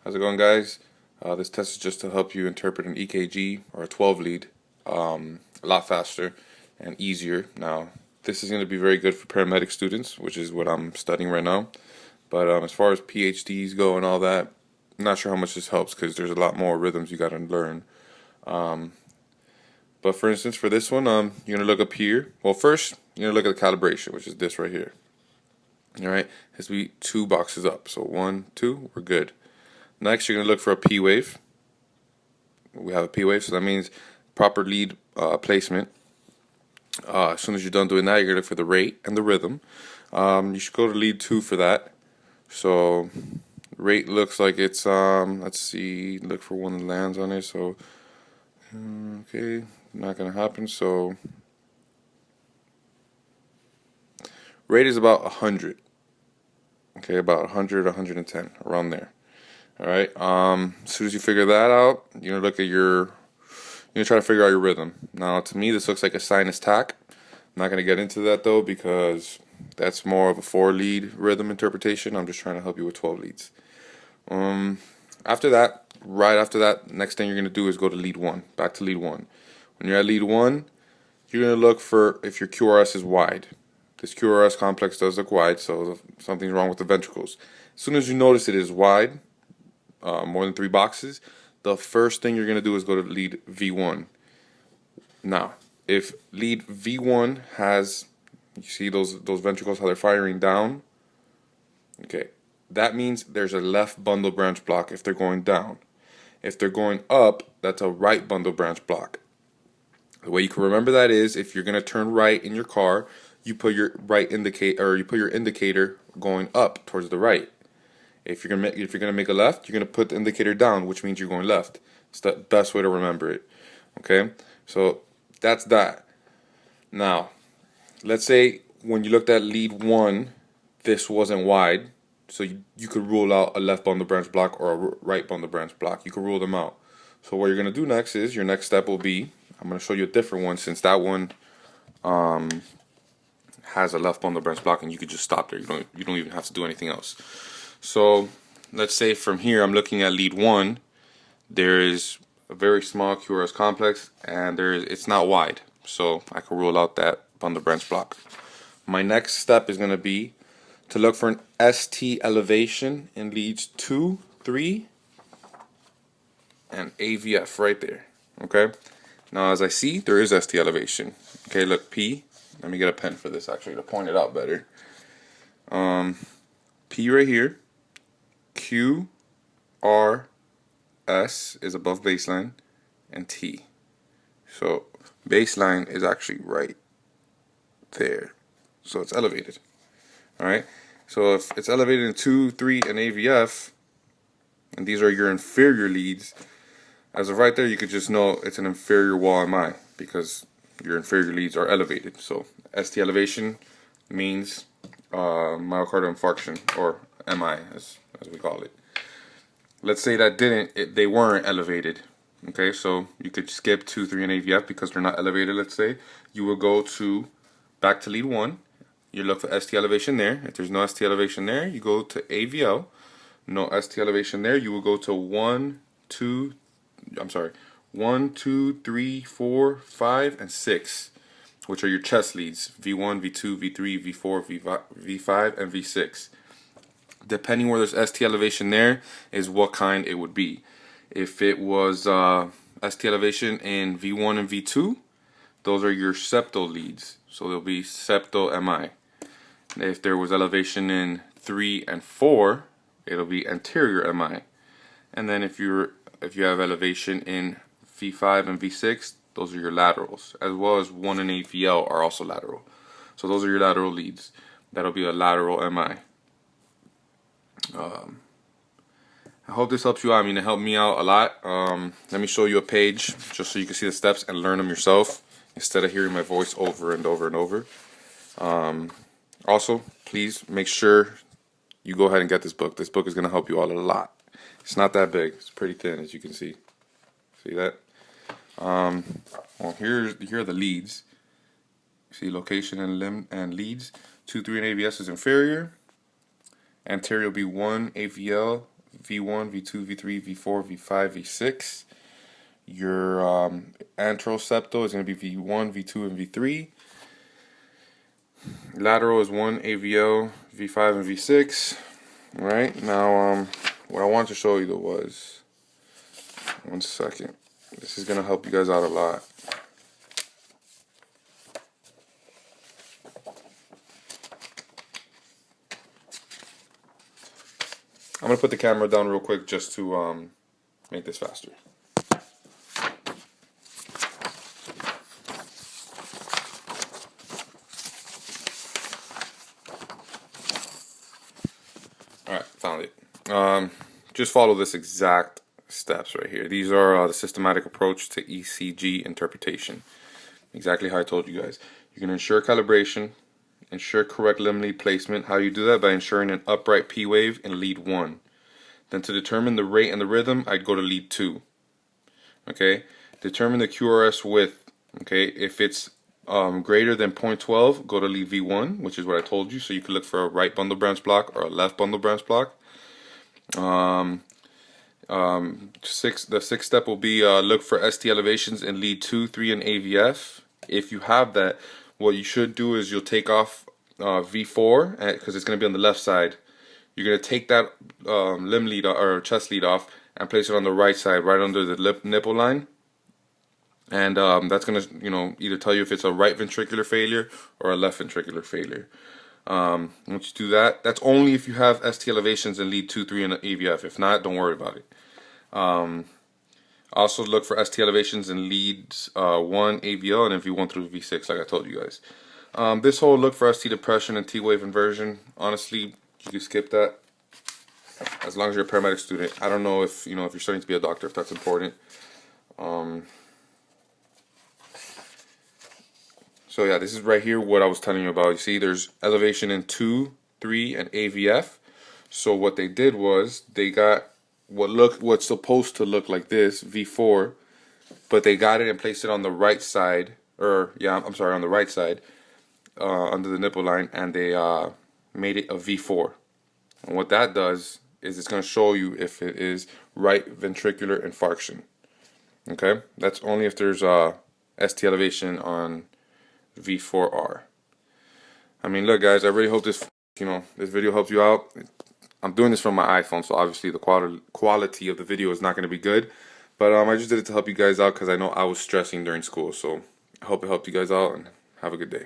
How's it going, guys? This test is just to help you interpret an EKG or a 12 lead a lot faster and easier. Now, this is going to be very good for paramedic students, which is what I'm studying right now. But as far as PhDs go and all that, I'm not sure how much this helps because there's a lot more rhythms you got to learn. But for instance, for this one, you're going to look up here. Well, first, you're going to look at the calibration, which is this right here. All right, it has to be 2 boxes up. So 1, 2, we're good. Next, you're going to look for a P wave. We have a P wave, so that means proper lead placement. As soon as you're done doing that, you're going to look for the rate and the rhythm. You should go to lead 2 for that. So rate looks like it's, let's see, look for one that lands on it. So, okay, not going to happen. So rate is about 100. Okay, about 100, 110, around there. Alright, as soon as you figure that out, you're gonna you're gonna try to figure out your rhythm. Now, to me, this looks like a sinus tack. I'm not gonna get into that though because that's more of a 4-lead rhythm interpretation. I'm just trying to help you with 12 leads. After that, right after that, next thing you're gonna do is go to lead 1, back to lead 1. When you're at lead 1, you're gonna look for if your QRS is wide. This QRS complex does look wide, so something's wrong with the ventricles. As soon as you notice it is wide, more than 3 boxes, the first thing you're going to do is go to lead V1. Now, if lead V1 has, you see those ventricles, how they're firing down? Okay, that means there's a left bundle branch block if they're going down. If they're going up, that's a right bundle branch block. The way you can remember that is if you're going to turn right in your car, you put your you put your indicator going up towards the right. If you're gonna make a left, you're gonna put the indicator down, which means you're going left. It's the best way to remember it. Okay, so that's that. Now, let's say when you looked at lead 1, this wasn't wide, so you could rule out a left bundle branch block or a right bundle branch block. You could rule them out. So what you're gonna do next is your next step will be, I'm gonna show you a different one since that one has a left bundle branch block, and you could just stop there. You don't even have to do anything else. So let's say from here I'm looking at lead 1. There is a very small QRS complex, and it's not wide, so I can rule out that bundle branch block. My next step is going to be to look for an ST elevation in leads 2, 3, and AVF right there. Okay. Now, as I see, there is ST elevation. Okay, look, P. Let me get a pen for this actually to point it out better. P right here. Q, R, S is above baseline, and T. So baseline is actually right there. So it's elevated. Alright? So if it's elevated in 2, 3, and AVF, and these are your inferior leads, as of right there, you could just know it's an inferior wall MI because your inferior leads are elevated. So ST elevation means myocardial infarction, or MI as we call it. Let's say that they weren't elevated. Okay, so you could skip 2, 3, and AVF because they're not elevated. Let's say you will go back to lead 1. You look for ST elevation there. If there's no ST elevation there, you go to AVL. No ST elevation there, you will go to 1, 2, 3, 4, 5, and 6, which are your chest leads: V1, V2, V3, V4, V5, and V6. Depending where there's ST elevation there is what kind it would be. If it was ST elevation in V1 and V2, those are your septal leads. So they'll be septal MI. If there was elevation in 3 and 4, it'll be anterior MI. And then if you have elevation in V5 and V6, those are your laterals, as well as 1 and AVL are also lateral. So those are your lateral leads. That'll be a lateral MI. I hope this helps you out. I mean, it helped me out a lot. Let me show you a page just so you can see the steps and learn them yourself instead of hearing my voice over and over and over. Also, please make sure you go ahead and get this book. This book is going to help you out a lot. It's not that big. It's pretty thin, as you can see. See that? Well, here are the leads. See, location and limb and leads. 2, 3, and AVS is inferior. Anterior will be 1 AVL, V1, V2, V3, V4, V5, V6. Your antral septal is going to be V1, V2, and V3. Lateral is 1 AVO, V5, and V6. Alright, now what I wanted to show you though was, one second, this is going to help you guys out a lot. I'm going to put the camera down real quick just to make this faster. Alright, found it. Just follow this exact steps right here. These are the systematic approach to ECG interpretation. Exactly how I told you guys. You're going to ensure calibration, ensure correct limb lead placement. How do you do that? By ensuring an upright P wave in lead 1. Then to determine the rate and the rhythm, I'd go to lead 2. Okay? Determine the QRS width. Okay? If it's greater than 0.12, go to lead V1, which is what I told you. So you can look for a right bundle branch block or a left bundle branch block. The sixth step will be look for ST elevations in lead 2, 3, and AVF. If you have that, what you should do is you'll take off V4 because it's going to be on the left side. You're going to take that limb lead or chest lead off and place it on the right side, right under the nipple line. And that's going to, either tell you if it's a right ventricular failure or a left ventricular failure. Once you do that, that's only if you have ST elevations in lead 2, 3, and AVF. If not, don't worry about it. Also look for ST elevations in leads 1, AVL, and V1 through V6, like I told you guys. This whole look for ST depression and T wave inversion, honestly, you can skip that as long as you're a paramedic student. I don't know if if you're starting to be a doctor, if that's important. So yeah, this is right here what I was telling you about. You see, there's elevation in 2, 3, and AVF. So what they did was they got what's supposed to look like this, V4, but they got it and placed it on the right side, on the right side, under the nipple line, and they made it a V4. And what that does is it's going to show you if it is right ventricular infarction. Okay, that's only if there's ST elevation on V4R. I mean, look guys, I really hope this video helps you out. I'm doing this from my iPhone, so obviously the quality of the video is not going to be good, but I just did it to help you guys out because I know I was stressing during school. So I hope it helped you guys out, and have a good day.